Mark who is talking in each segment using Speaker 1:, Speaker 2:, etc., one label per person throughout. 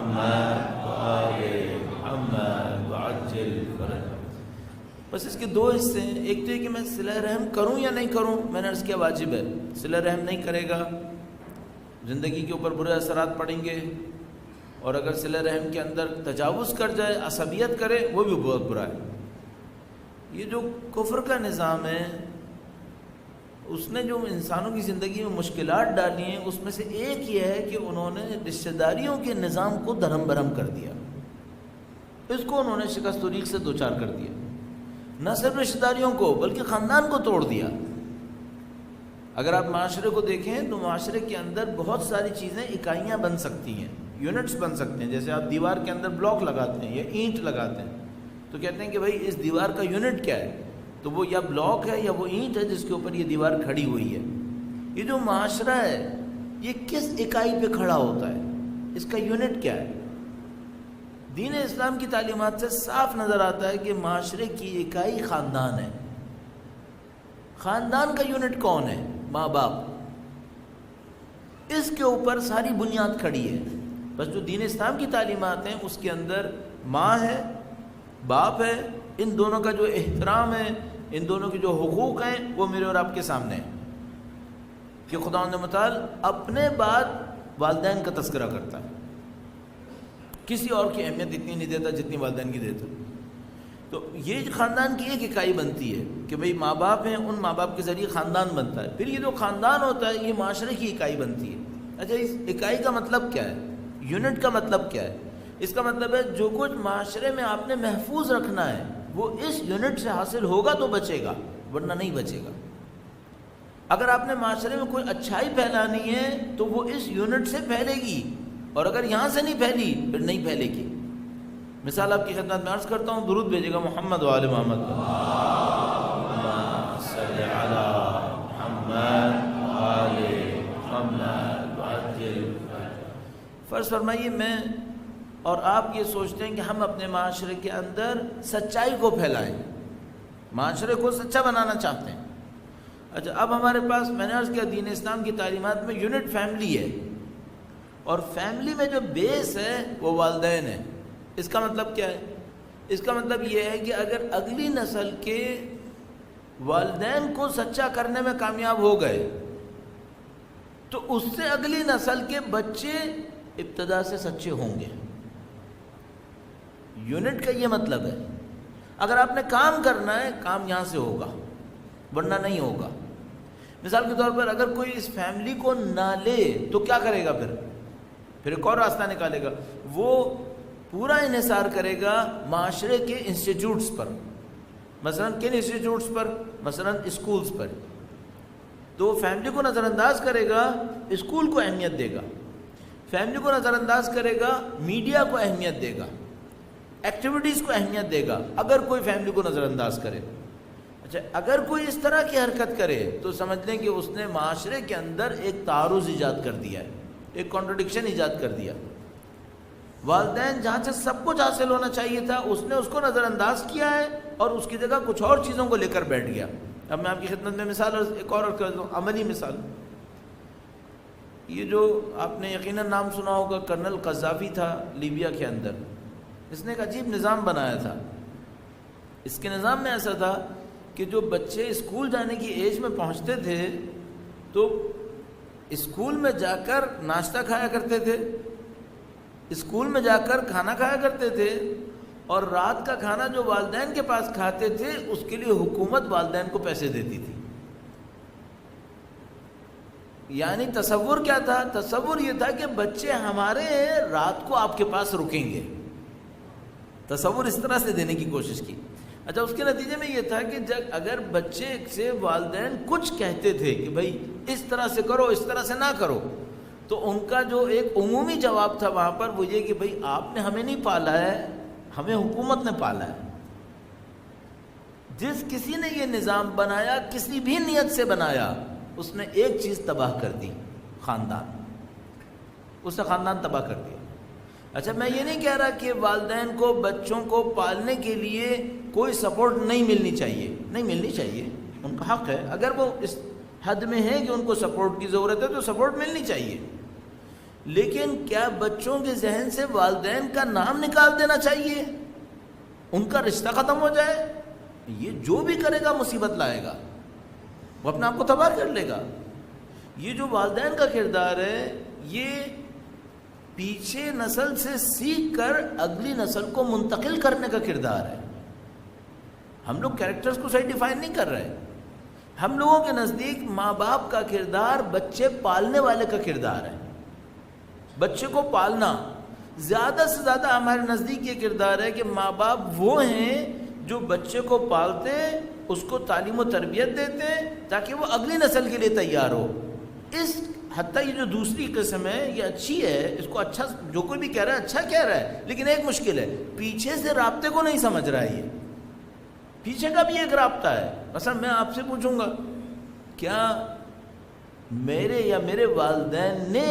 Speaker 1: محمد وآل محمد وعجل فرجهم۔ بس اس کے دو حصے ہیں، ایک تو یہ کہ میں صلہ رحم کروں یا نہیں کروں، میں نے عرض کیا واجب ہے، صلہ رحم نہیں کرے گا زندگی کے اوپر برے اثرات پڑیں گے، اور اگر صلہ رحم کے اندر تجاوز کر جائے، عصبیت کرے، وہ بھی بہت برا ہے۔ یہ جو کفر کا نظام ہے، اس نے جو انسانوں کی زندگی میں مشکلات ڈالی ہیں، اس میں سے ایک یہ ہے کہ انہوں نے رشتہ داریوں کے نظام کو دھرم برہم کر دیا، اس کو انہوں نے شکست طریق سے دوچار کر دیا، نہ صرف رشتہ داریوں کو بلکہ خاندان کو توڑ دیا۔ اگر آپ معاشرے کو دیکھیں تو معاشرے کے اندر بہت ساری چیزیں اکائیاں بن سکتی ہیں، یونٹس بن سکتے ہیں، جیسے آپ دیوار کے اندر بلاک لگاتے ہیں یا اینٹ لگاتے ہیں تو کہتے ہیں کہ بھائی اس دیوار کا یونٹ کیا ہے، تو وہ یا بلاک ہے یا وہ اینٹ ہے جس کے اوپر یہ دیوار کھڑی ہوئی ہے۔ یہ جو معاشرہ ہے یہ کس اکائی پہ کھڑا ہوتا ہے، اس کا یونٹ کیا ہے؟ دین اسلام کی تعلیمات سے صاف نظر آتا ہے کہ معاشرے کی اکائی خاندان ہے۔ خاندان کا یونٹ کون ہے؟ ماں باپ، اس کے اوپر ساری بنیاد کھڑی ہے۔ بس جو دین اسلام کی تعلیمات ہیں اس کے اندر ماں ہے، باپ ہے، ان دونوں کا جو احترام ہے، ان دونوں کے جو حقوق ہیں وہ میرے اور آپ کے سامنے ہیں کہ خداوند متعال اپنے بعد والدین کا تذکرہ کرتا ہے، کسی اور کی اہمیت اتنی نہیں دیتا جتنی والدین کی دیتا۔ تو یہ خاندان کی ایک اکائی بنتی ہے کہ بھئی ماں باپ ہیں، ان ماں باپ کے ذریعے خاندان بنتا ہے، پھر یہ جو خاندان ہوتا ہے یہ معاشرے کی اکائی بنتی ہے۔ اچھا، اس اکائی کا مطلب کیا ہے؟ یونٹ کا مطلب کیا ہے؟ اس کا مطلب ہے جو کچھ معاشرے میں آپ نے محفوظ رکھنا ہے وہ اس یونٹ سے حاصل ہوگا تو بچے گا، ورنہ نہیں بچے گا۔ اگر آپ نے معاشرے میں کوئی اچھائی پھیلانی ہے تو وہ اس یونٹ سے پھیلے گی، اور اگر یہاں سے نہیں پھیلی پھر نہیں پھیلے گی۔ مثال آپ کی خدمت میں عرض کرتا ہوں، درود بھیجے گا محمد وآل محمد، اللہم صلی علی محمد وآل محمد وعجل فرجہ۔ فرض فرمائیے میں اور آپ یہ سوچتے ہیں کہ ہم اپنے معاشرے کے اندر سچائی کو پھیلائیں، معاشرے کو سچا بنانا چاہتے ہیں۔ اچھا، اب ہمارے پاس، میں نے عرض کیا، دین اسلام کی تعلیمات میں یونٹ فیملی ہے، اور فیملی میں جو بیس ہے وہ والدین ہے۔ اس کا مطلب کیا ہے؟ اس کا مطلب یہ ہے کہ اگر اگلی نسل کے والدین کو سچا کرنے میں کامیاب ہو گئے تو اس سے اگلی نسل کے بچے ابتدا سے سچے ہوں گے۔ یونٹ کا یہ مطلب ہے، اگر آپ نے کام کرنا ہے کام یہاں سے ہوگا ورنہ نہیں ہوگا۔ مثال کے طور پر اگر کوئی اس فیملی کو نہ لے تو کیا کرے گا؟ پھر ایک اور راستہ نکالے گا، وہ پورا انحصار کرے گا معاشرے کے انسٹیٹیوٹس پر، مثلا کن انسٹیٹیوٹس پر؟ مثلا اسکولز پر۔ تو وہ فیملی کو نظر انداز کرے گا، اسکول کو اہمیت دے گا، فیملی کو نظر انداز کرے گا، میڈیا کو اہمیت دے گا، ایکٹیویٹیز کو اہمیت دے گا، اگر کوئی فیملی کو نظر انداز کرے۔ اچھا، اگر کوئی اس طرح کی حرکت کرے تو سمجھ لیں کہ اس نے معاشرے کے اندر ایک تعارض ایجاد کر دیا ہے، ایک کانٹرڈکشن ایجاد کر دیا۔ والدین جہاں سے سب کچھ حاصل ہونا چاہیے تھا اس نے اس کو نظر انداز کیا ہے اور اس کی جگہ کچھ اور چیزوں کو لے کر بیٹھ گیا۔ اب میں آپ کی خدمت میں مثال ایک اور کر دوں، عملی مثال۔ یہ جو آپ نے یقیناً نام سنا ہوگا، کرنل قذافی تھا لیبیا کے اندر، اس نے ایک عجیب نظام بنایا تھا۔ اس کے نظام میں ایسا تھا کہ جو بچے اسکول جانے کی ایج میں پہنچتے تھے تو اسکول میں جا کر ناشتہ کھایا کرتے تھے، اسکول میں جا کر کھانا کھایا کرتے تھے، اور رات کا کھانا جو والدین کے پاس کھاتے تھے اس کے لیے حکومت والدین کو پیسے دیتی تھی۔ یعنی تصور کیا تھا؟ تصور یہ تھا کہ بچے ہمارے رات کو آپ کے پاس رکیں گے، تصور اس طرح سے دینے کی کوشش کی۔ اچھا، اس کے نتیجے میں یہ تھا کہ جب اگر بچے سے والدین کچھ کہتے تھے کہ بھائی اس طرح سے کرو، اس طرح سے نہ کرو، تو ان کا جو ایک عمومی جواب تھا وہاں پر وہ یہ کہ بھائی آپ نے ہمیں نہیں پالا ہے، ہمیں حکومت نے پالا ہے۔ جس کسی نے یہ نظام بنایا، کسی بھی نیت سے بنایا، اس نے ایک چیز تباہ کر دی، خاندان، اس نے خاندان تباہ کر دیا۔ اچھا، میں یہ نہیں کہہ رہا کہ والدین کو بچوں کو پالنے کے لیے کوئی سپورٹ نہیں ملنی چاہیے، نہیں ملنی چاہیے، ان کا حق ہے، اگر وہ اس حد میں ہے کہ ان کو سپورٹ کی ضرورت ہے تو سپورٹ ملنی چاہیے، لیکن کیا بچوں کے ذہن سے والدین کا نام نکال دینا چاہیے؟ ان کا رشتہ ختم ہو جائے؟ یہ جو بھی کرے گا مصیبت لائے گا، وہ اپنے آپ کو تباہ کر لے گا۔ یہ جو والدین کا کردار ہے، یہ پیچھے نسل سے سیکھ کر اگلی نسل کو منتقل کرنے کا کردار ہے۔ ہم لوگ کیریکٹرز کو صحیح ڈیفائن نہیں کر رہے۔ ہم لوگوں کے نزدیک ماں باپ کا کردار بچے پالنے والے کا کردار ہے۔ بچے کو پالنا، زیادہ سے زیادہ ہمارے نزدیک یہ کردار ہے کہ ماں باپ وہ ہیں جو بچے کو پالتے، اس کو تعلیم و تربیت دیتے تاکہ وہ اگلی نسل کے لیے تیار ہو۔ اس حتیٰ یہ جو دوسری قسم ہے یہ اچھی ہے، اس کو اچھا جو کوئی بھی کہہ رہا ہے اچھا کہہ رہا ہے، لیکن ایک مشکل ہے، پیچھے سے رابطے کو نہیں سمجھ رہا ہے۔ یہ پیچھے کا بھی ایک رابطہ ہے۔ مثلا میں آپ سے پوچھوں گا، کیا میرے یا میرے والدین نے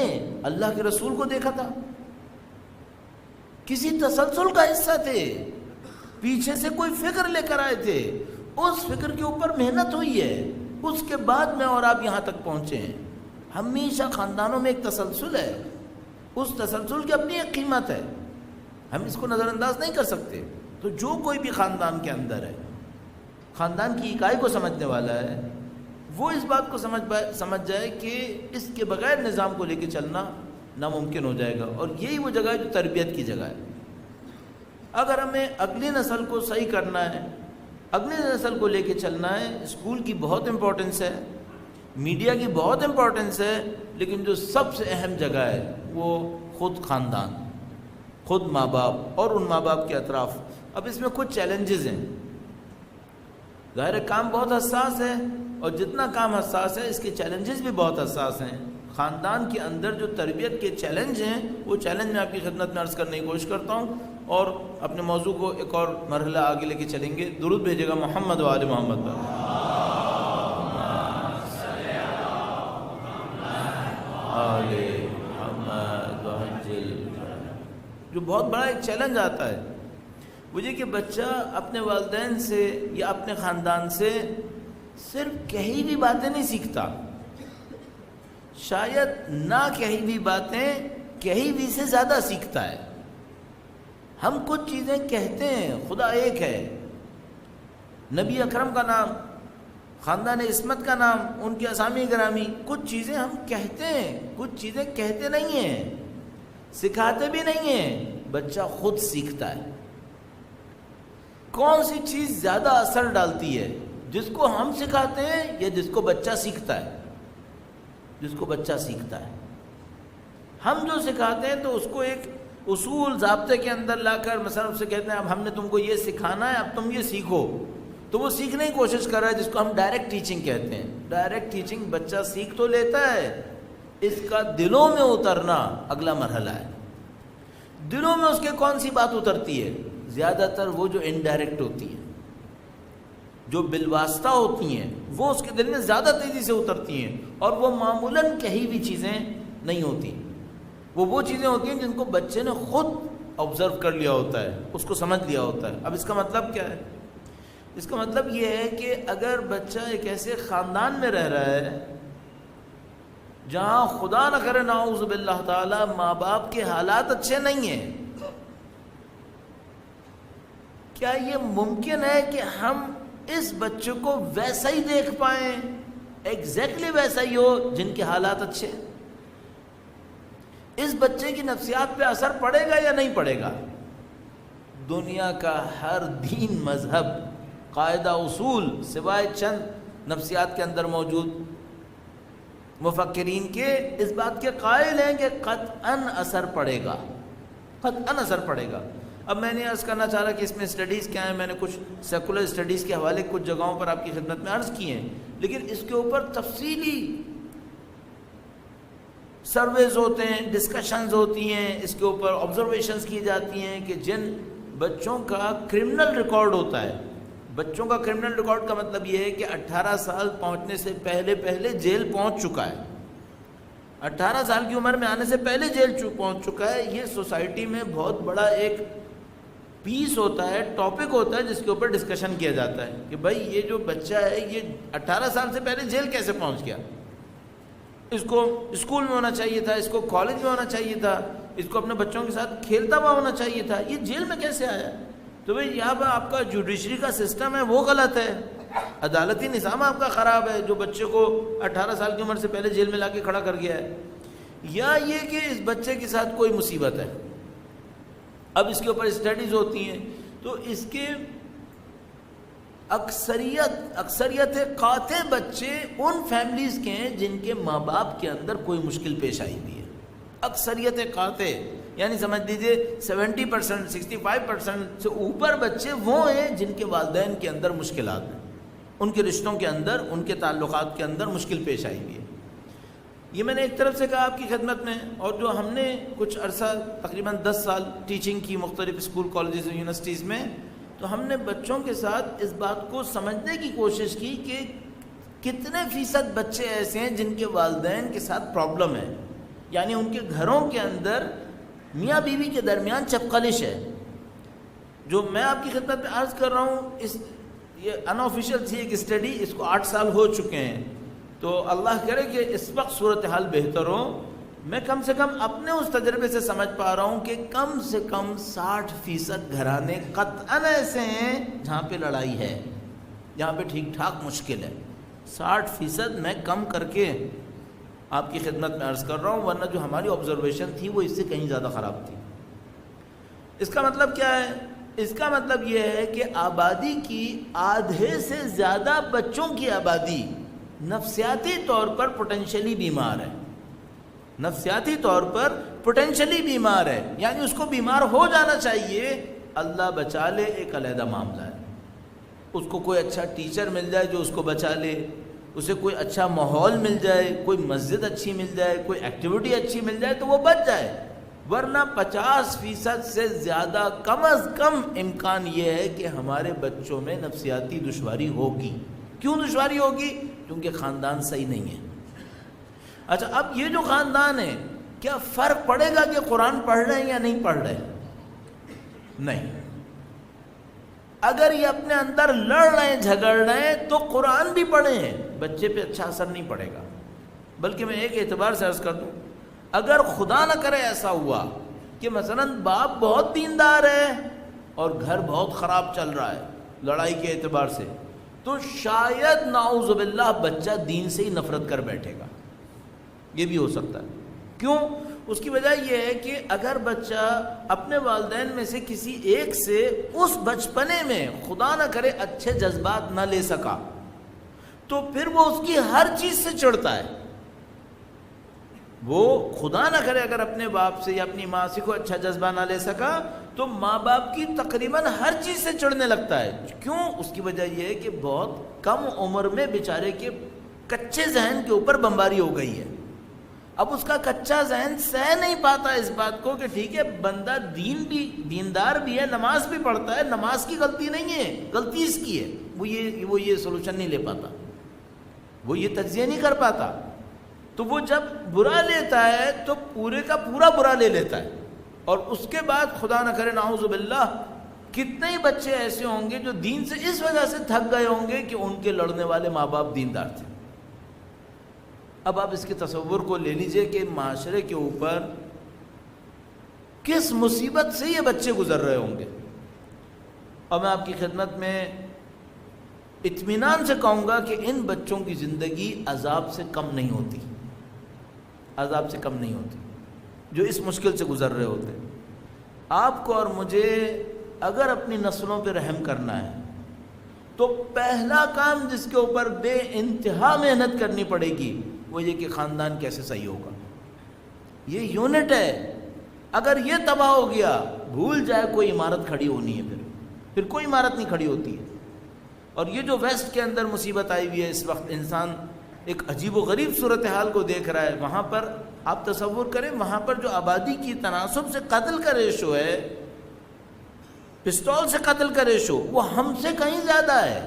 Speaker 1: اللہ کے رسول کو دیکھا تھا؟ کسی تسلسل کا حصہ تھے، پیچھے سے کوئی فکر لے کر آئے تھے، اس فکر کے اوپر محنت ہوئی ہے، اس کے بعد میں اور آپ یہاں تک پہنچے ہیں۔ ہمیشہ خاندانوں میں ایک تسلسل ہے، اس تسلسل کی اپنی ایک قیمت ہے، ہم اس کو نظر انداز نہیں کر سکتے۔ تو جو کوئی بھی خاندان کے اندر ہے، خاندان کی اکائی کو سمجھنے والا ہے، وہ اس بات کو سمجھ جائے کہ اس کے بغیر نظام کو لے کے چلنا ناممکن ہو جائے گا، اور یہی وہ جگہ ہے جو تربیت کی جگہ ہے۔ اگر ہمیں اگلی نسل کو صحیح کرنا ہے، اگلی نسل کو لے کے چلنا ہے، اسکول کی بہت امپورٹنس ہے، میڈیا کی بہت امپورٹنس ہے، لیکن جو سب سے اہم جگہ ہے وہ خود خاندان، خود ماں باپ اور ان ماں باپ کے اطراف۔ اب اس میں کچھ چیلنجز ہیں، ظاہر کام بہت حساس ہے، اور جتنا کام حساس ہے اس کے چیلنجز بھی بہت حساس ہیں۔ خاندان کے اندر جو تربیت کے چیلنج ہیں، وہ چیلنج میں آپ کی خدمت میں عرض کرنے کی کوشش کرتا ہوں، اور اپنے موضوع کو ایک اور مرحلہ آگے لے کے چلیں گے۔ درود بھیجے گا محمد و آل محمد پر۔ جو بہت بڑا ایک چیلنج آتا ہے وہ یہ کہ بچہ اپنے والدین سے یا اپنے خاندان سے صرف کہی ہوئی باتیں نہیں سیکھتا، شاید نہ کہی ہوئی باتیں کہی ہوئی سے زیادہ سیکھتا ہے۔ ہم کچھ چیزیں کہتے ہیں، خدا ایک ہے، نبی اکرم کا نام، خاندان عصمت کا نام، ان کی اسامی گرامی، کچھ چیزیں ہم کہتے ہیں، کچھ چیزیں کہتے نہیں ہیں، سکھاتے بھی نہیں ہیں، بچہ خود سیکھتا ہے۔ کون سی چیز زیادہ اثر ڈالتی ہے، جس کو ہم سکھاتے ہیں یا جس کو بچہ سیکھتا ہے؟ جس کو بچہ سیکھتا ہے۔ ہم جو سکھاتے ہیں تو اس کو ایک اصول ضابطے کے اندر لا کر مثلا اس سے کہتے ہیں اب ہم نے تم کو یہ سکھانا ہے، اب تم یہ سیکھو، تو وہ سیکھنے کی کوشش کر رہا ہے، جس کو ہم ڈائریکٹ ٹیچنگ کہتے ہیں۔ ڈائریکٹ ٹیچنگ بچہ سیکھ تو لیتا ہے، اس کا دلوں میں اترنا اگلا مرحلہ ہے۔ دلوں میں اس کے کون سی بات اترتی ہے؟ زیادہ تر وہ جو انڈائریکٹ ہوتی ہیں، جو بالواسطہ ہوتی ہیں، وہ اس کے دل میں زیادہ تیزی سے اترتی ہیں، اور وہ معمولاً کہی ہوئی چیزیں نہیں ہوتی، وہ چیزیں ہوتی ہیں جن کو بچے نے خود آبزرو کر لیا ہوتا ہے، اس کو سمجھ لیا ہوتا ہے۔ اب اس کا مطلب کیا ہے؟ اس کا مطلب یہ ہے کہ اگر بچہ ایک ایسے خاندان میں رہ رہا ہے جہاں خدا نہ کرے نعوذ باللہ تعالی ماں باپ کے حالات اچھے نہیں ہیں، کیا یہ ممکن ہے کہ ہم اس بچے کو ویسا ہی دیکھ پائیں، ایگزیکٹلی ویسا ہی ہو جن کے حالات اچھے؟ اس بچے کی نفسیات پہ اثر پڑے گا یا نہیں پڑے گا؟ دنیا کا ہر دین، مذہب، قاعدہ، اصول سوائے چند نفسیات کے اندر موجود مفکرین کے اس بات کے قائل ہیں کہ قطعاً اثر پڑے گا، قطعاً اثر پڑے گا۔ اب میں نے عرض کرنا چاہ رہا کہ اس میں اسٹڈیز کیا ہیں، میں نے کچھ سیکولر اسٹڈیز کے حوالے کچھ جگہوں پر آپ کی خدمت میں عرض کی ہیں، لیکن اس کے اوپر تفصیلی سرویز ہوتے ہیں، ڈسکشنز ہوتی ہیں، اس کے اوپر آبزرویشنز کی جاتی ہیں کہ جن بچوں کا کرمنل ریکارڈ ہوتا ہے، بچوں کا کرمنل ریکارڈ کا مطلب یہ ہے کہ 18 سال پہنچنے سے پہلے جیل پہنچ چکا ہے، 18 سال کی عمر میں آنے سے پہلے جیل پہنچ چکا ہے۔ یہ سوسائٹی میں بہت بڑا ایک پیس ہوتا ہے، ٹاپک ہوتا ہے، جس کے اوپر ڈسکشن کیا جاتا ہے کہ بھائی یہ جو بچہ ہے یہ 18 سال سے پہلے جیل کیسے پہنچ گیا؟ اس کو اسکول میں ہونا چاہیے تھا، اس کو کالج میں ہونا چاہیے تھا، اس کو اپنے بچوں کے ساتھ کھیلتا ہوا ہونا چاہیے تھا، یہ جیل میں کیسے آیا؟ تو بھئی یہاں پر آپ کا جوڈیشری کا سسٹم ہے وہ غلط ہے، عدالتی نظام آپ کا خراب ہے جو بچے کو 18 سال کی عمر سے پہلے جیل میں لا کے کھڑا کر گیا ہے، یا یہ کہ اس بچے کے ساتھ کوئی مصیبت ہے۔ اب اس کے اوپر اسٹڈیز ہوتی ہیں تو اس کے اکثریت قاطع بچے ان فیملیز کے ہیں جن کے ماں باپ کے اندر کوئی مشکل پیش آئی ہوئی ہے، اکثریت قاطع، یعنی سمجھ لیجیے 70%، 65% سے اوپر بچے وہ ہیں جن کے والدین کے اندر مشکلات ہیں، ان کے رشتوں کے اندر، ان کے تعلقات کے اندر مشکل پیش آئی ہوئی ہے۔ یہ میں نے ایک طرف سے کہا آپ کی خدمت میں، اور جو ہم نے کچھ عرصہ تقریباً 10 سال ٹیچنگ کی مختلف اسکول، کالجز اور یونیورسٹیز میں، تو ہم نے بچوں کے ساتھ اس بات کو سمجھنے کی کوشش کی کہ کتنے فیصد بچے ایسے ہیں جن کے والدین کے ساتھ پرابلم ہے، یعنی ان کے گھروں کے اندر میاں بیوی کے درمیان چپقلش ہے۔ جو میں آپ کی خدمت میں عرض کر رہا ہوں، یہ ان آفیشیل تھی ایک اسٹڈی، اس کو 8 سال ہو چکے ہیں، تو اللہ کرے کہ اس وقت صورتحال بہتر ہو۔ میں کم سے کم اپنے اس تجربے سے سمجھ پا رہا ہوں کہ کم سے کم 60% گھرانے قطعاً ایسے ہیں جہاں پہ لڑائی ہے، جہاں پہ ٹھیک ٹھاک مشکل ہے۔ 60% میں کم کر کے آپ کی خدمت میں عرض کر رہا ہوں، ورنہ جو ہماری آبزرویشن تھی وہ اس سے کہیں زیادہ خراب تھی۔ اس کا مطلب کیا ہے؟ اس کا مطلب یہ ہے کہ آبادی کی آدھے سے زیادہ بچوں کی آبادی نفسیاتی طور پر پوٹینشلی بیمار ہے، نفسیاتی طور پر پوٹینشلی بیمار ہے، یعنی اس کو بیمار ہو جانا چاہیے، اللہ بچا لے ایک علیحدہ معاملہ ہے۔ اس کو کوئی اچھا ٹیچر مل جائے جو اس کو بچا لے، اسے کوئی اچھا ماحول مل جائے، کوئی مسجد اچھی مل جائے، کوئی ایکٹیویٹی اچھی مل جائے تو وہ بچ جائے، ورنہ 50% سے زیادہ کم از کم امکان یہ ہے کہ ہمارے بچوں میں نفسیاتی دشواری ہوگی۔ کیوں دشواری ہوگی؟ کیونکہ خاندان صحیح نہیں ہے۔ اچھا، اب یہ جو خاندان ہے، کیا فرق پڑے گا کہ قرآن پڑھ رہے ہیں یا نہیں پڑھ رہے؟ نہیں۔ اگر یہ اپنے اندر لڑ رہے ہیں، جھگڑ رہے ہیں، تو قرآن بھی پڑھیں ہیں، بچے پہ اچھا اثر نہیں پڑے گا۔ بلکہ میں ایک اعتبار سے عرض کر دوں، اگر خدا نہ کرے ایسا ہوا کہ مثلاً باپ بہت دیندار ہے اور گھر بہت خراب چل رہا ہے لڑائی کے اعتبار سے، تو شاید نعوذ باللہ بچہ دین سے ہی نفرت کر بیٹھے گا، یہ بھی ہو سکتا ہے۔ کیوں؟ اس کی وجہ یہ ہے کہ اگر بچہ اپنے والدین میں سے کسی ایک سے اس بچپنے میں خدا نہ کرے اچھے جذبات نہ لے سکا، تو پھر وہ اس کی ہر چیز سے چڑھتا ہے۔ وہ خدا نہ کرے اگر اپنے باپ سے یا اپنی ماں سے کوئی اچھا جذبہ نہ لے سکا تو ماں باپ کی تقریباً ہر چیز سے چڑھنے لگتا ہے۔ کیوں؟ اس کی وجہ یہ ہے کہ بہت کم عمر میں بیچارے کے کچے ذہن کے اوپر بمباری ہو گئی ہے۔ اب اس کا کچا ذہن سہ نہیں پاتا اس بات کو کہ ٹھیک ہے بندہ دیندار بھی ہے، نماز بھی پڑھتا ہے، نماز کی غلطی نہیں ہے، غلطی اس کی ہے، وہ یہ سولوشن نہیں لے پاتا، وہ یہ تجزیہ نہیں کر پاتا۔ تو وہ جب برا لیتا ہے تو پورے کا پورا برا لے لیتا ہے، اور اس کے بعد خدا نہ کرے نعوذ باللہ کتنے ہی بچے ایسے ہوں گے جو دین سے اس وجہ سے تھک گئے ہوں گے کہ ان کے لڑنے والے ماں باپ دیندار تھے۔ اب آپ اس کے تصور کو لے لیجئے کہ معاشرے کے اوپر کس مصیبت سے یہ بچے گزر رہے ہوں گے۔ اور میں آپ کی خدمت میں اطمینان سے کہوں گا کہ ان بچوں کی زندگی عذاب سے کم نہیں ہوتی، عذاب سے کم نہیں ہوتی جو اس مشکل سے گزر رہے ہوتے۔ آپ کو اور مجھے اگر اپنی نسلوں پہ رحم کرنا ہے تو پہلا کام جس کے اوپر بے انتہا محنت کرنی پڑے گی وہ یہ کہ خاندان کیسے صحیح ہوگا۔ یہ یونٹ ہے، اگر یہ تباہ ہو گیا بھول جائے کوئی عمارت کھڑی ہونی ہے، پھر کوئی عمارت نہیں کھڑی ہوتی ہے۔ اور یہ جو ویسٹ کے اندر مصیبت آئی ہوئی ہے اس وقت، انسان ایک عجیب و غریب صورتحال کو دیکھ رہا ہے۔ وہاں پر آپ تصور کریں، وہاں پر جو آبادی کی تناسب سے قتل کا ریشو ہے، پستول سے قتل کا ریشو، وہ ہم سے کہیں زیادہ ہے۔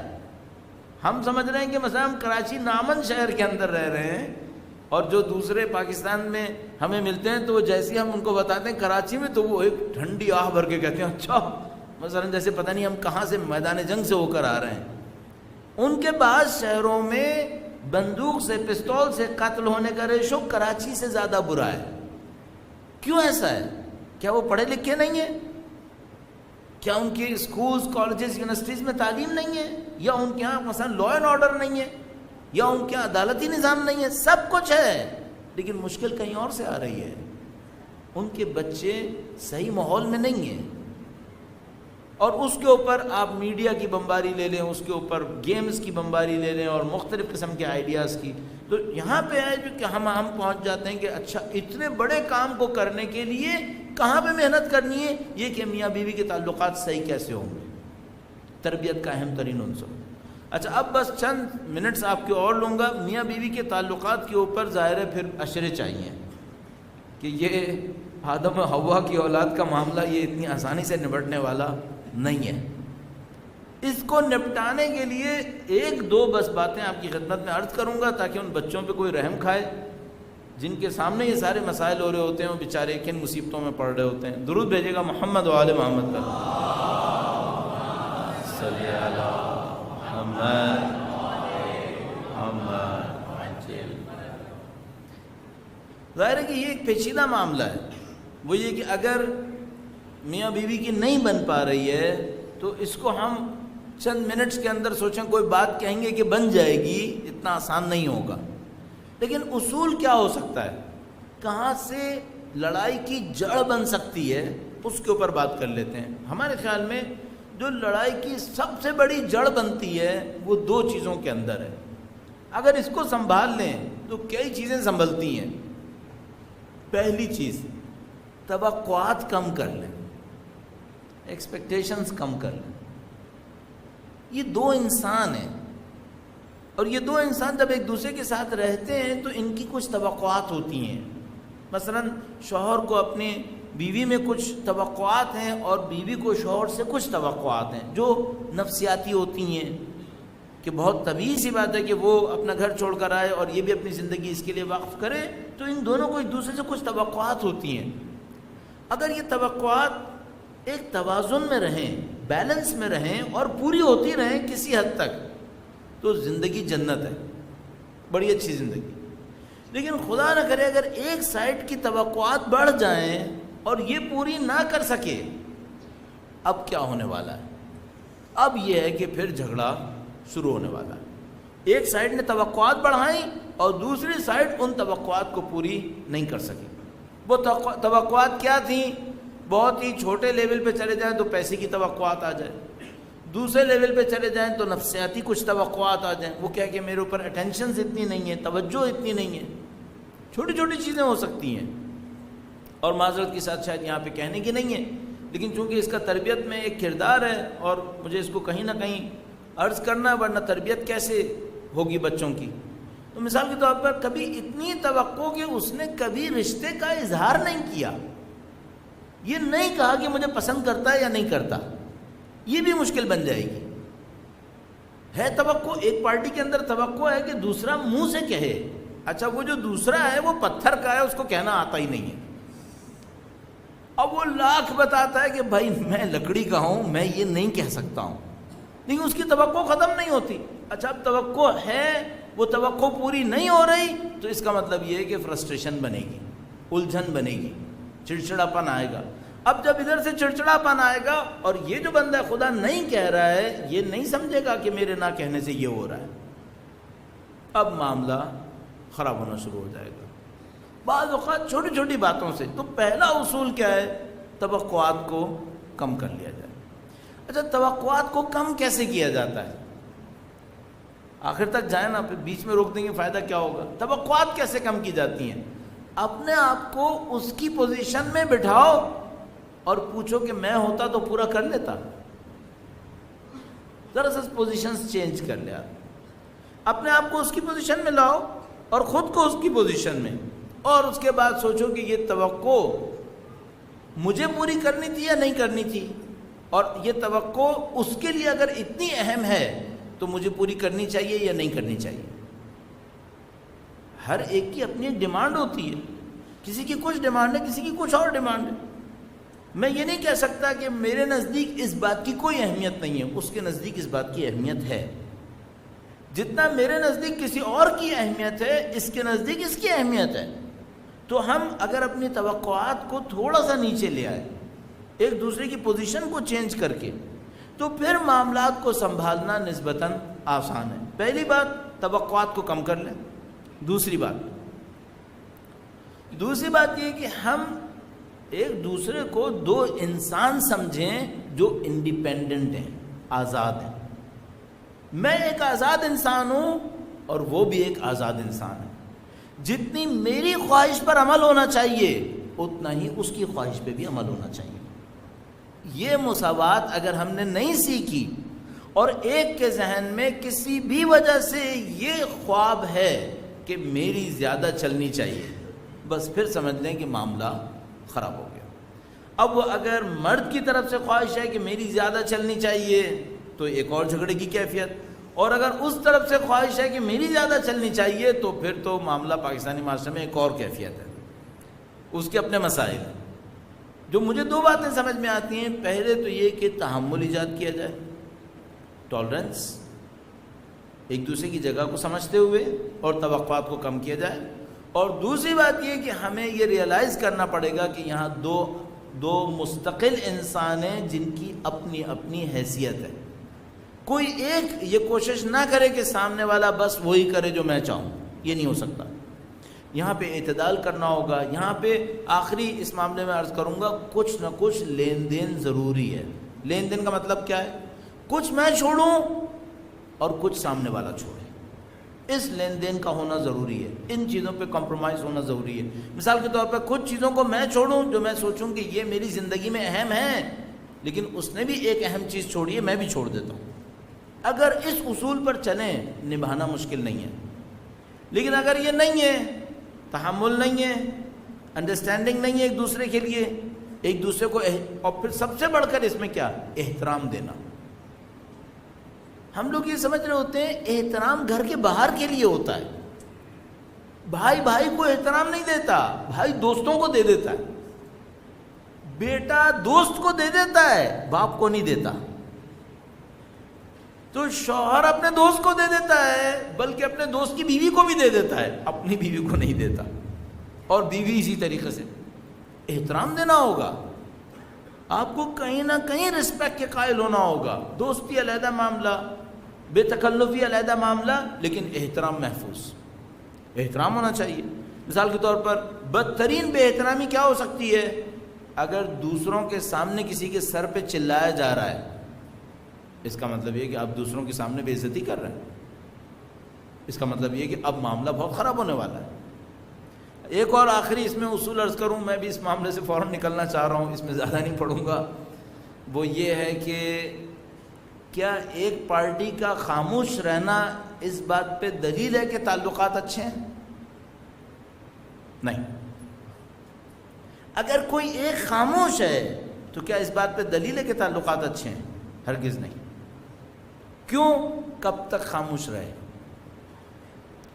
Speaker 1: ہم سمجھ رہے ہیں کہ مثلا ہم کراچی نامن شہر کے اندر رہ رہے ہیں، اور جو دوسرے پاکستان میں ہمیں ملتے ہیں تو وہ جیسے ہم ان کو بتاتے ہیں کراچی میں، تو وہ ایک ٹھنڈی آہ بھر کے کہتے ہیں اچھا، مثلا جیسے پتہ نہیں ہم کہاں سے میدان جنگ سے ہو کر آ رہے ہیں۔ ان کے بعض شہروں میں بندوق سے پستول سے قتل ہونے کا ریشو کراچی سے زیادہ برا ہے. کیوں ایسا ہے؟ کیا وہ پڑھے لکھے نہیں ہیں؟ کیا ان کے اسکولز کالجز یونیورسٹیز میں تعلیم نہیں ہے؟ یا ان کے یہاں مثلا لا اینڈ آرڈر نہیں ہے؟ یا ان کے یہاں عدالتی نظام نہیں ہے؟ سب کچھ ہے، لیکن مشکل کہیں اور سے آ رہی ہے. ان کے بچے صحیح ماحول میں نہیں ہیں، اور اس کے اوپر آپ میڈیا کی بمباری لے لیں، اس کے اوپر گیمز کی بمباری لے لیں اور مختلف قسم کے آئیڈیاز کی. تو یہاں پہ ہے جو کہ ہم پہنچ جاتے ہیں کہ اچھا اتنے بڑے کام کو کرنے کے لیے کہاں پہ محنت کرنی ہے؟ یہ کہ میاں بیوی کے تعلقات صحیح کیسے ہوں گے، تربیت کا اہم ترین عنصر. اچھا اب بس چند منٹس آپ کے اور لوں گا. میاں بیوی کے تعلقات کے اوپر ظاہر ہے پھر اشرے چاہیے کہ یہ آدم و حوا کی اولاد کا معاملہ یہ اتنی آسانی سے نبٹنے والا نہیں ہے. اس کو نپٹانے کے لیے ایک دو بس باتیں آپ کی خدمت میں عرض کروں گا تاکہ ان بچوں پہ کوئی رحم کھائے جن کے سامنے یہ سارے مسائل ہو رہے ہوتے ہیں. وہ بیچارے کن مصیبتوں میں پڑ رہے ہوتے ہیں. درود بھیجے گا محمد و آل محمد پر. صلی اللہ محمد. ظاہر ہے کہ یہ ایک پیچیدہ معاملہ ہے. وہ یہ کہ اگر میاں بیوی کی نہیں بن پا رہی ہے تو اس کو ہم چند منٹس کے اندر سوچیں کوئی بات کہیں گے کہ بن جائے گی، اتنا آسان نہیں ہوگا. لیکن اصول کیا ہو سکتا ہے، کہاں سے لڑائی کی جڑ بن سکتی ہے، اس کے اوپر بات کر لیتے ہیں. ہمارے خیال میں جو لڑائی کی سب سے بڑی جڑ بنتی ہے وہ دو چیزوں کے اندر ہے. اگر اس کو سنبھال لیں تو کئی چیزیں سنبھلتی ہیں. پہلی چیز، توقعات کم کر لیں، ایکسپیکٹیشنز کم کر لیں. یہ دو انسان ہیں، اور یہ دو انسان جب ایک دوسرے کے ساتھ رہتے ہیں تو ان کی کچھ توقعات ہوتی ہیں. مثلا شوہر کو اپنی بیوی میں کچھ توقعات ہیں اور بیوی کو شوہر سے کچھ توقعات ہیں جو نفسیاتی ہوتی ہیں کہ بہت طبیعی سی بات ہے کہ وہ اپنا گھر چھوڑ کر آئے اور یہ بھی اپنی زندگی اس کے لیے وقف کرے. تو ان دونوں کو ایک دوسرے سے کچھ توقعات ہوتی ہیں. اگر یہ توقعات ایک توازن میں رہیں، بیلنس میں رہیں اور پوری ہوتی رہیں کسی حد تک، تو زندگی جنت ہے، بڑی اچھی زندگی. لیکن خدا نہ کرے اگر ایک سائڈ کی توقعات بڑھ جائیں اور یہ پوری نہ کر سکے، اب کیا ہونے والا ہے؟ اب یہ ہے کہ پھر جھگڑا شروع ہونے والا ہے. ایک سائڈ نے توقعات بڑھائیں اور دوسری سائڈ ان توقعات کو پوری نہیں کر سکی. وہ توقعات کیا تھیں؟ بہت ہی چھوٹے لیول پہ چلے جائیں تو پیسے کی توقعات آ جائیں، دوسرے لیول پہ چلے جائیں تو نفسیاتی کچھ توقعات آ جائیں. وہ کیا کہ میرے اوپر اٹینشنز اتنی نہیں ہیں، توجہ اتنی نہیں ہے. چھوٹی چھوٹی چیزیں ہو سکتی ہیں اور معذرت کے ساتھ شاید یہاں پہ کہنے کی نہیں ہے، لیکن چونکہ اس کا تربیت میں ایک کردار ہے اور مجھے اس کو کہیں نہ کہیں عرض کرنا، ورنہ تربیت کیسے ہوگی بچوں کی. تو مثال کے طور پر کبھی اتنی توقع کہ اس نے کبھی رشتے کا اظہار نہیں کیا، یہ نہیں کہا کہ مجھے پسند کرتا ہے یا نہیں کرتا، یہ بھی مشکل بن جائے گی. ہے توقع، ایک پارٹی کے اندر توقع ہے کہ دوسرا منہ سے کہے. اچھا وہ جو دوسرا ہے وہ پتھر کا ہے، اس کو کہنا آتا ہی نہیں ہے. اب وہ لاکھ بتاتا ہے کہ بھائی میں لکڑی کا ہوں، میں یہ نہیں کہہ سکتا ہوں، لیکن اس کی توقع ختم نہیں ہوتی. اچھا اب توقع ہے، وہ توقع پوری نہیں ہو رہی، تو اس کا مطلب یہ ہے کہ فرسٹریشن بنے گی، الجھن بنے گی، چڑچڑاپن آئے گا. اب جب ادھر سے چڑچڑاپن آئے گا اور یہ جو بندہ خدا نہیں کہہ رہا ہے یہ نہیں سمجھے گا کہ میرے نہ کہنے سے یہ ہو رہا ہے، اب معاملہ خراب ہونا شروع ہو جائے گا. بعض اوقات چھوٹی چھوٹی باتوں سے. تو پہلا اصول کیا ہے؟ توقعات کو کم کر لیا جائے. اچھا توقعات کو کم کیسے کیا جاتا ہے؟ آخر تک جائیں نا، پھر بیچ میں روک دیں گے، فائدہ کیا ہوگا؟ توقعات کیسے کم کی جاتی ہیں؟ اپنے آپ کو اس کی پوزیشن میں بٹھاؤ اور پوچھو کہ میں ہوتا تو پورا کر لیتا. ذرا سا پوزیشنز چینج کر لیا، اپنے آپ کو اس کی پوزیشن میں لاؤ اور خود کو اس کی پوزیشن میں، اور اس کے بعد سوچو کہ یہ توقع مجھے پوری کرنی تھی یا نہیں کرنی تھی، اور یہ توقع اس کے لیے اگر اتنی اہم ہے تو مجھے پوری کرنی چاہیے یا نہیں کرنی چاہیے. ہر ایک کی اپنی ایک ڈیمانڈ ہوتی ہے، کسی کی کچھ ڈیمانڈ ہے، کسی کی کچھ اور ڈیمانڈ ہے. میں یہ نہیں کہہ سکتا کہ میرے نزدیک اس بات کی کوئی اہمیت نہیں ہے، اس کے نزدیک اس بات کی اہمیت ہے. جتنا میرے نزدیک کسی اور کی اہمیت ہے، اس کے نزدیک اس کی اہمیت ہے. تو ہم اگر اپنی توقعات کو تھوڑا سا نیچے لے آئے، ایک دوسرے کی پوزیشن کو چینج کر کے، تو پھر معاملات کو سنبھالنا نسبتاً آسان ہے. پہلی بات، توقعات کو کم کر لیں. دوسری بات یہ کہ ہم ایک دوسرے کو دو انسان سمجھیں جو انڈیپینڈنٹ ہیں، آزاد ہیں. میں ایک آزاد انسان ہوں اور وہ بھی ایک آزاد انسان ہے. جتنی میری خواہش پر عمل ہونا چاہیے اتنا ہی اس کی خواہش پہ بھی عمل ہونا چاہیے. یہ مساوات اگر ہم نے نہیں سیکھی اور ایک کے ذہن میں کسی بھی وجہ سے یہ خواب ہے کہ میری زیادہ چلنی چاہیے، بس پھر سمجھ لیں کہ معاملہ خراب ہو گیا. اب اگر مرد کی طرف سے خواہش ہے کہ میری زیادہ چلنی چاہیے تو ایک اور جھگڑے کی کیفیت، اور اگر اس طرف سے خواہش ہے کہ میری زیادہ چلنی چاہیے تو پھر تو معاملہ پاکستانی معاشرے میں ایک اور کیفیت ہے، اس کے اپنے مسائل ہیں. جو مجھے دو باتیں سمجھ میں آتی ہیں، پہلے تو یہ کہ تحمل ایجاد کیا جائے، ٹالرنس، ایک دوسرے کی جگہ کو سمجھتے ہوئے اور توقعات کو کم کیا جائے. اور دوسری بات یہ کہ ہمیں یہ ریئلائز کرنا پڑے گا کہ یہاں دو مستقل انسان ہیں جن کی اپنی اپنی حیثیت ہے. کوئی ایک یہ کوشش نہ کرے کہ سامنے والا بس وہی کرے جو میں چاہوں، یہ نہیں ہو سکتا. یہاں پہ اعتدال کرنا ہوگا. یہاں پہ آخری اس معاملے میں عرض کروں گا، کچھ نہ کچھ لین دین ضروری ہے. لین دین کا مطلب کیا ہے؟ کچھ میں چھوڑوں اور کچھ سامنے والا چھوڑے. اس لین دین کا ہونا ضروری ہے. ان چیزوں پہ کمپرومائز ہونا ضروری ہے. مثال کے طور پر کچھ چیزوں کو میں چھوڑوں جو میں سوچوں کہ یہ میری زندگی میں اہم ہے، لیکن اس نے بھی ایک اہم چیز چھوڑی ہے، میں بھی چھوڑ دیتا ہوں. اگر اس اصول پر چلیں نبھانا مشکل نہیں ہے. لیکن اگر یہ نہیں ہے، تحمل نہیں ہے، انڈرسٹینڈنگ نہیں ہے ایک دوسرے کے لیے، ایک دوسرے کو اور پھر سب سے بڑھ کر اس میں کیا، احترام دینا. ہم لوگ یہ سمجھ رہے ہوتے ہیں احترام گھر کے باہر کے لیے ہوتا ہے. بھائی بھائی کو احترام نہیں دیتا، بھائی دوستوں کو دے دیتا ہے. بیٹا دوست کو دے دیتا ہے، باپ کو نہیں دیتا. تو شوہر اپنے دوست کو دے دیتا ہے، بلکہ اپنے دوست کی بیوی کو بھی دے دیتا ہے، اپنی بیوی کو نہیں دیتا. اور بیوی اسی طریقے سے. احترام دینا ہوگا. آپ کو کہیں نہ کہیں رسپیکٹ کے قائل ہونا ہوگا. دوستی علیحدہ معاملہ، بے تکلفی علیحدہ معاملہ، لیکن احترام محفوظ. احترام ہونا چاہیے. مثال کے طور پر بدترین بے احترامی کیا ہو سکتی ہے؟ اگر دوسروں کے سامنے کسی کے سر پہ چلایا جا رہا ہے، اس کا مطلب یہ کہ آپ دوسروں کے سامنے بے عزتی کر رہے ہیں. اس کا مطلب یہ کہ اب معاملہ بہت خراب ہونے والا ہے. ایک اور آخری اس میں اصول عرض کروں، میں بھی اس معاملے سے فوراً نکلنا چاہ رہا ہوں، اس میں زیادہ نہیں پڑھوں گا. وہ یہ ہے کہ کیا ایک پارٹی کا خاموش رہنا اس بات پہ دلیل ہے کہ تعلقات اچھے ہیں؟ نہیں. اگر کوئی ایک خاموش ہے تو کیا اس بات پہ دلیل ہے کہ تعلقات اچھے ہیں؟ ہرگز نہیں. کیوں؟ کب تک خاموش رہے؟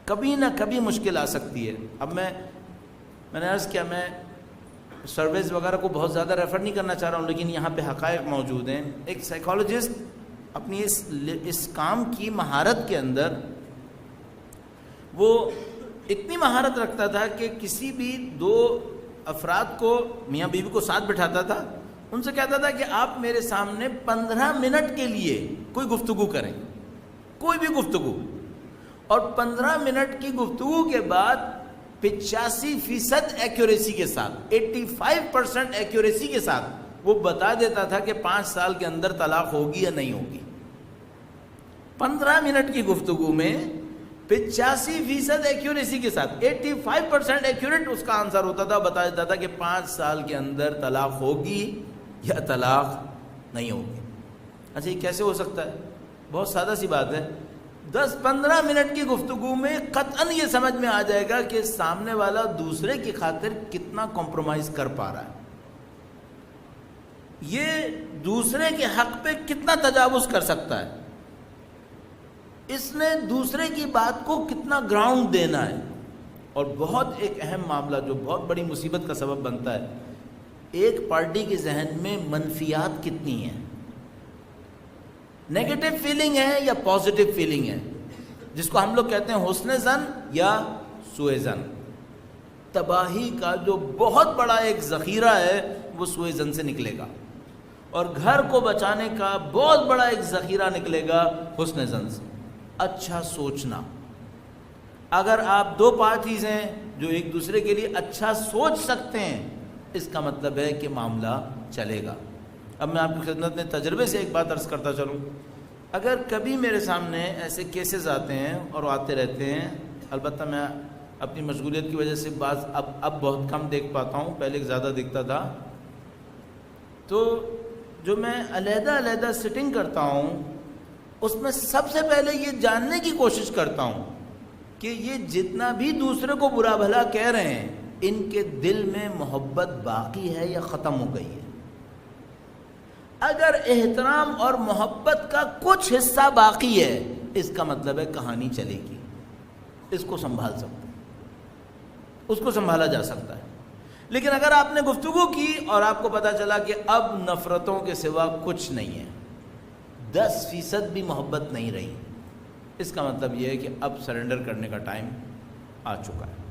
Speaker 1: کبھی نہ کبھی مشکل آ سکتی ہے. اب میں نے عرض کیا، میں سرویز وغیرہ کو بہت زیادہ ریفر نہیں کرنا چاہ رہا ہوں، لیکن یہاں پہ حقائق موجود ہیں. ایک سائیکالوجسٹ اپنی اس کام کی مہارت کے اندر وہ اتنی مہارت رکھتا تھا کہ کسی بھی دو افراد کو، میاں بیوی کو ساتھ بٹھاتا تھا، ان سے کہتا تھا کہ آپ میرے سامنے 15 منٹ کے لیے کوئی گفتگو کریں، کوئی بھی گفتگو. اور 15 منٹ کی گفتگو کے بعد 85% ایکوریسی کے ساتھ، 85% ایکوریسی کے ساتھ وہ بتا دیتا تھا کہ 5 سال کے اندر طلاق ہوگی یا نہیں ہوگی. 15 منٹ کی گفتگو میں 85% ایکوریسی کے ساتھ 85% ایکوریٹ اس کا آنسر ہوتا تھا، بتا دیتا تھا کہ 5 سال کے اندر طلاق ہوگی یا طلاق نہیں ہوگی. اچھا یہ کیسے ہو سکتا ہے؟ بہت سادہ سی بات ہے. 10-15 منٹ کی گفتگو میں قطعاً یہ سمجھ میں آ جائے گا کہ سامنے والا دوسرے کی خاطر کتنا کمپرومائز کر پا رہا ہے، یہ دوسرے کے حق پہ کتنا تجاوز کر سکتا ہے، اس نے دوسرے کی بات کو کتنا گراؤنڈ دینا ہے. اور بہت ایک اہم معاملہ جو بہت بڑی مصیبت کا سبب بنتا ہے، ایک پارٹی کے ذہن میں منفیات کتنی ہیں، نیگیٹو فیلنگ ہے یا پازیٹو فیلنگ ہے. جس کو ہم لوگ کہتے ہیں حسن زن یا سوء زن. تباہی کا جو بہت بڑا ایک ذخیرہ ہے وہ سوء زن سے نکلے گا, اور گھر کو بچانے کا بہت بڑا ایک ذخیرہ نکلے گا حسن زن سے. اچھا سوچنا. اگر آپ دو پارٹیز ہیں جو ایک دوسرے کے لیے اچھا سوچ سکتے ہیں, اس کا مطلب ہے کہ معاملہ چلے گا. اب میں آپ کی خدمت میں تجربے سے ایک بات عرض کرتا چلوں. اگر کبھی میرے سامنے ایسے کیسز آتے ہیں اور آتے رہتے ہیں, البتہ میں اپنی مشغولیت کی وجہ سے بعض اب بہت کم دیکھ پاتا ہوں, پہلے زیادہ دیکھتا تھا, تو جو میں علیحدہ سٹنگ کرتا ہوں اس میں سب سے پہلے یہ جاننے کی کوشش کرتا ہوں کہ یہ جتنا بھی دوسرے کو برا بھلا کہہ رہے ہیں, ان کے دل میں محبت باقی ہے یا ختم ہو گئی ہے. اگر احترام اور محبت کا کچھ حصہ باقی ہے, اس کا مطلب ہے کہانی چلے گی. اس کو سنبھال سکتے ہیں, اس کو سنبھالا جا سکتا ہے. لیکن اگر آپ نے گفتگو کی اور آپ کو پتا چلا کہ اب نفرتوں کے سوا کچھ نہیں ہے, 10% بھی محبت نہیں رہی, اس کا مطلب یہ ہے کہ اب سرنڈر کرنے کا ٹائم آ چکا ہے.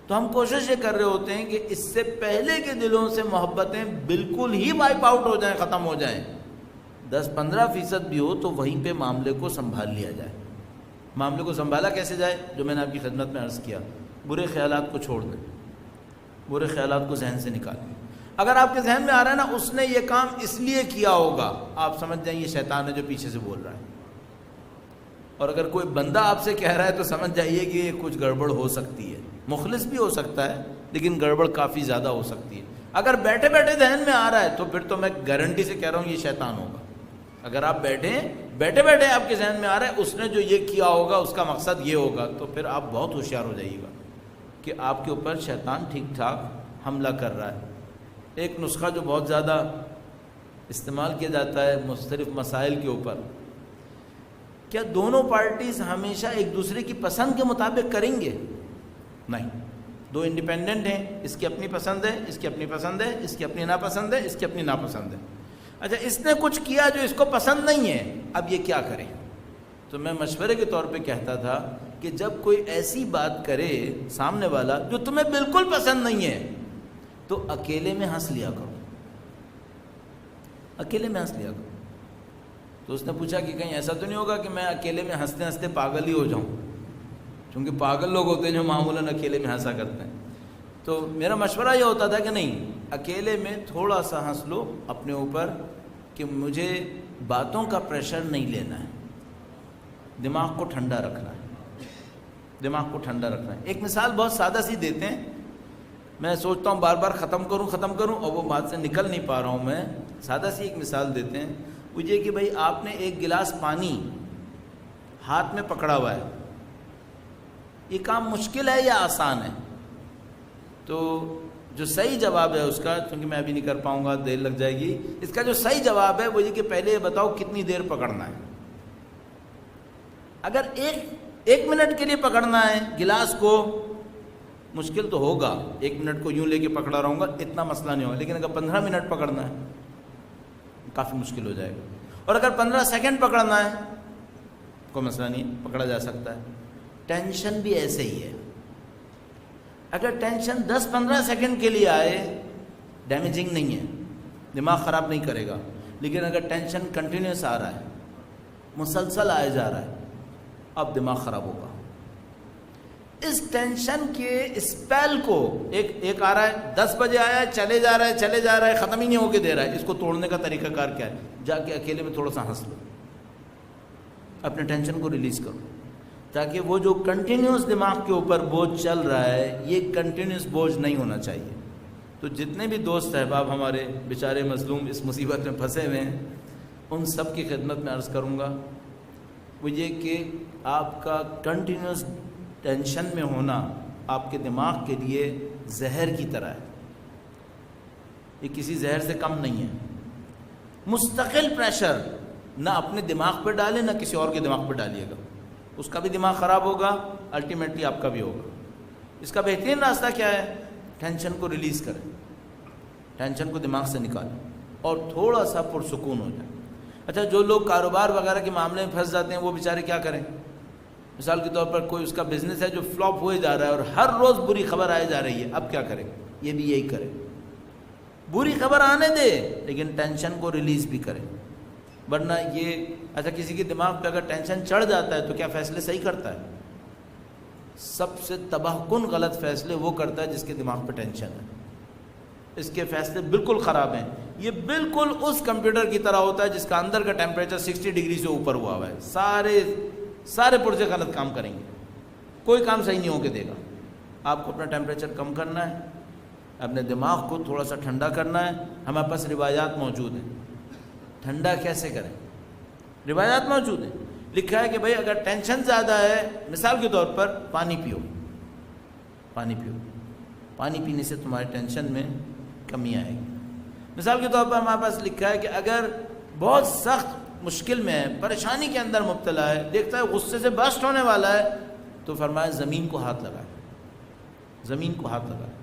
Speaker 1: تو ہم کوشش یہ کر رہے ہوتے ہیں کہ اس سے پہلے کے دلوں سے محبتیں بالکل ہی وائپ آؤٹ ہو جائیں, ختم ہو جائیں. 10-15% بھی ہو تو وہیں پہ معاملے کو سنبھال لیا جائے. معاملے کو سنبھالا کیسے جائے؟ جو میں نے آپ کی خدمت میں عرض کیا, برے خیالات کو چھوڑ دیں, برے خیالات کو ذہن سے نکالیں. اگر آپ کے ذہن میں آ رہا ہے نا اس نے یہ کام اس لیے کیا ہوگا, آپ سمجھ جائیں یہ شیطان ہے جو پیچھے سے بول رہا ہے. اور اگر کوئی بندہ آپ سے کہہ رہا ہے تو سمجھ جائیے کہ یہ کچھ گڑبڑ ہو سکتی ہے. مخلص بھی ہو سکتا ہے لیکن گڑبڑ کافی زیادہ ہو سکتی ہے. اگر بیٹھے بیٹھے ذہن میں آ رہا ہے تو پھر تو میں گارنٹی سے کہہ رہا ہوں یہ شیطان ہوگا. اگر آپ بیٹھے بیٹھے آپ کے ذہن میں آ رہا ہے اس نے جو یہ کیا ہوگا اس کا مقصد یہ ہوگا, تو پھر آپ بہت ہوشیار ہو جائیے گا کہ آپ کے اوپر شیطان ٹھیک ٹھاک حملہ کر رہا ہے. ایک نسخہ جو بہت زیادہ استعمال کیا جاتا ہے مختلف مسائل کے اوپر, کیا دونوں پارٹیز ہمیشہ ایک دوسرے کی پسند کے مطابق کریں گے؟ نہیں. دو انڈیپینڈنٹ ہیں, اس کی اپنی پسند ہے, اس کی اپنی پسند ہے, اس کی اپنی ناپسند ہے, اس کی اپنی ناپسند ہے. اچھا اس نے کچھ کیا جو اس کو پسند نہیں ہے, اب یہ کیا کرے؟ تو میں مشورے کے طور پہ کہتا تھا کہ جب کوئی ایسی بات کرے سامنے والا جو تمہیں بالکل پسند نہیں ہے, تو اکیلے میں ہنس لیا کرو, اکیلے میں ہنس لیا کرو. تو اس نے پوچھا کہ کہیں ایسا تو نہیں ہوگا کہ میں اکیلے میں ہنستے ہنستے پاگل ہی ہو جاؤں, کیونکہ پاگل لوگ ہوتے ہیں جو معمولاً اکیلے میں ہنسا کرتے ہیں. تو میرا مشورہ یہ ہوتا تھا کہ نہیں, اکیلے میں تھوڑا سا ہنس لو اپنے اوپر کہ مجھے باتوں کا پریشر نہیں لینا ہے, دماغ کو ٹھنڈا رکھنا ہے, دماغ کو ٹھنڈا رکھنا ہے. ایک مثال بہت سادہ سی دیتے ہیں, میں سوچتا ہوں بار بار ختم کروں اور وہ بات سے نکل نہیں پا رہا ہوں میں. سادہ سی ایک مثال دیتے ہیں, وہ یہ کہ بھائی آپ نے ایک گلاس پانی ہاتھ میں پکڑا ہوا ہے, یہ کام مشکل ہے یا آسان ہے؟ تو جو صحیح جواب ہے اس کا, چونکہ میں ابھی نہیں کر پاؤں گا, دیر لگ جائے گی, اس کا جو صحیح جواب ہے وہ یہ کہ پہلے یہ بتاؤ کتنی دیر پکڑنا ہے. اگر ایک منٹ کے لیے پکڑنا ہے گلاس کو, مشکل تو ہوگا, 1 منٹ کو یوں لے کے پکڑا رہوں گا اتنا مسئلہ نہیں ہوگا. لیکن اگر 15 منٹ پکڑنا ہے کافی مشکل ہو جائے گا. اور اگر 15 سیکنڈ پکڑنا ہے کوئی مسئلہ نہیں, پکڑا جا سکتا ہے. ٹینشن بھی ایسے ہی ہے. اگر ٹینشن 10-15 سیکنڈ کے لیے آئے ڈیمیجنگ نہیں ہے, دماغ خراب نہیں کرے گا. لیکن اگر ٹینشن کنٹینیوس آ رہا ہے, مسلسل آئے جا رہا ہے, اب دماغ خراب ہوگا. اس ٹینشن کے اسپیل کو ایک آ رہا ہے 10 بجے آیا ہے, چلے جا رہا ہے, ختم ہی نہیں ہو کے دے رہا ہے, اس کو توڑنے کا طریقہ کار کیا ہے؟ جا کے اکیلے میں تھوڑا سا ہنس لو, اپنے ٹینشن کو ریلیز کرو, تاکہ وہ جو کنٹینیوس دماغ کے اوپر بوجھ چل رہا ہے یہ کنٹینیوس بوجھ نہیں ہونا چاہیے. تو جتنے بھی دوست احباب ہمارے بیچارے مظلوم اس مصیبت میں پھنسے ہوئے ہیں, ان سب کی خدمت میں عرض کروں گا وہ یہ کہ آپ کا کنٹینیوس ٹینشن میں ہونا آپ کے دماغ کے لیے زہر کی طرح ہے. یہ کسی زہر سے کم نہیں ہے. مستقل پریشر نہ اپنے دماغ پہ ڈالیں نہ کسی اور کے دماغ پہ ڈالیے گا, اس کا بھی دماغ خراب ہوگا, الٹیمیٹلی آپ کا بھی ہوگا. اس کا بہترین راستہ کیا ہے؟ ٹینشن کو ریلیز کریں, ٹینشن کو دماغ سے نکالیں اور تھوڑا سا پرسکون ہو جائیں. اچھا جو لوگ کاروبار وغیرہ کے معاملے میں پھنس جاتے ہیں وہ بیچارے کیا کریں؟ مثال کے طور پر کوئی اس کا بزنس ہے جو فلاپ ہوئے جا رہا ہے اور ہر روز بری خبر آئے جا رہی ہے، اب کیا کرے؟ یہ بھی یہی کرے، بری خبر آنے دے لیکن ٹینشن کو ریلیز بھی کرے، ورنہ یہ اچھا کسی کے دماغ پہ اگر ٹینشن چڑھ جاتا ہے تو کیا فیصلے صحیح کرتا ہے؟ سب سے تباہ کن غلط فیصلے وہ کرتا ہے جس کے دماغ پہ ٹینشن ہے، اس کے فیصلے بالکل خراب ہیں۔ یہ بالکل اس کمپیوٹر کی طرح ہوتا ہے جس کا اندر کا ٹیمپریچر 60 ڈگری سے اوپر ہوا ہوا ہے، سارے پرزے غلط کام کریں گے، کوئی کام صحیح نہیں ہو کے دے گا۔ آپ کو اپنا ٹیمپریچر کم کرنا ہے، اپنے دماغ کو تھوڑا سا ٹھنڈا کرنا ہے۔ ہمارے پاس روایات موجود ہیں، ٹھنڈا کیسے کریں، روایات موجود ہیں۔ لکھا ہے کہ بھائی اگر ٹینشن زیادہ ہے، مثال کے طور پر پانی پیو، پانی پیو، پانی پینے سے تمہاری ٹینشن میں کمی آئے گی۔ مثال کے طور پر ہمارے پاس لکھا ہے کہ اگر بہت سخت مشکل میں ہے، پریشانی کے اندر مبتلا ہے، دیکھتا ہے غصے سے برسٹ ہونے والا ہے، تو فرمایا زمین کو ہاتھ لگائے، زمین کو ہاتھ لگائے۔